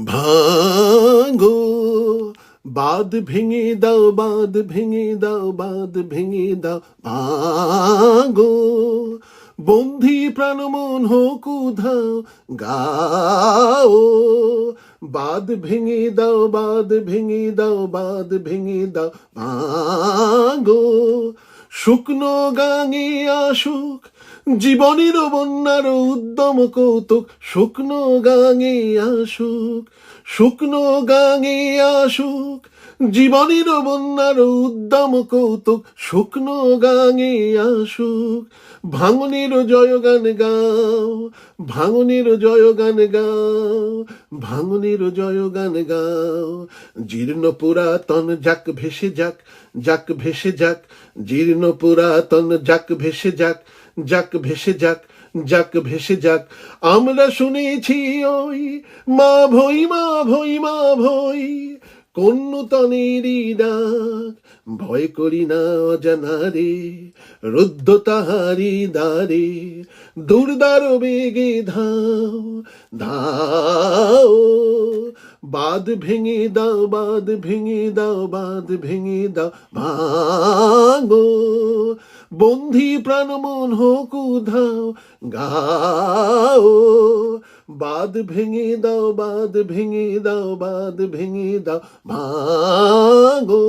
ভাঙো বাঁধ ভেঙে দাও, বাঁধ ভেঙে দাও, বাঁধ ভেঙে দাও, ভাঙো বন্ধি প্রাণ মন হোক উধাও, গাও বাঁধ ভেঙে দাও, বাঁধ ভেঙে দাও, বাঁধ ভেঙে দাও, ভাঙো শুকনো গাঙে আসুক জীবনের বন্যার উদ্যম কৌতুক, শুকনো গাঙে আসুক, শুকনো গাঙে আসুক জীবনের বন্যার উদ্যম কৌতুক, শুকনো গাঙে আসুক ভাঙনের জয়গান গাও, ভাঙনের জয়গান গাও, ভাঙনের জয়গান গাও। জীর্ণ পুরাতন যাক ভেসে যাক, যাক ভেসে যাক, জীর্ণ পুরাতন যাক ভেসে যাক, যাক ভেসে যাক, যাক ভেসে যাক। আমরা শুনেছি ওই মা ভই, মা ভই, মা ভই কোন নূতনেরই ডাক, ভয় করি না অজানারে রুদ্ধ তাহারি দ্বারে, দুর্দার বেগে ধাও, ধাও বাঁধ ভেঙে দাও, বাঁধ ভেঙে দাও, বাঁধ ভেঙে দাও, ভাঙো বন্ধি প্রাণ মন হোক উধাও, গাও বাঁধ ভেঙে দাও, বাঁধ ভেঙে দাও, বাঁধ ভেঙে দাও, ভাঙো।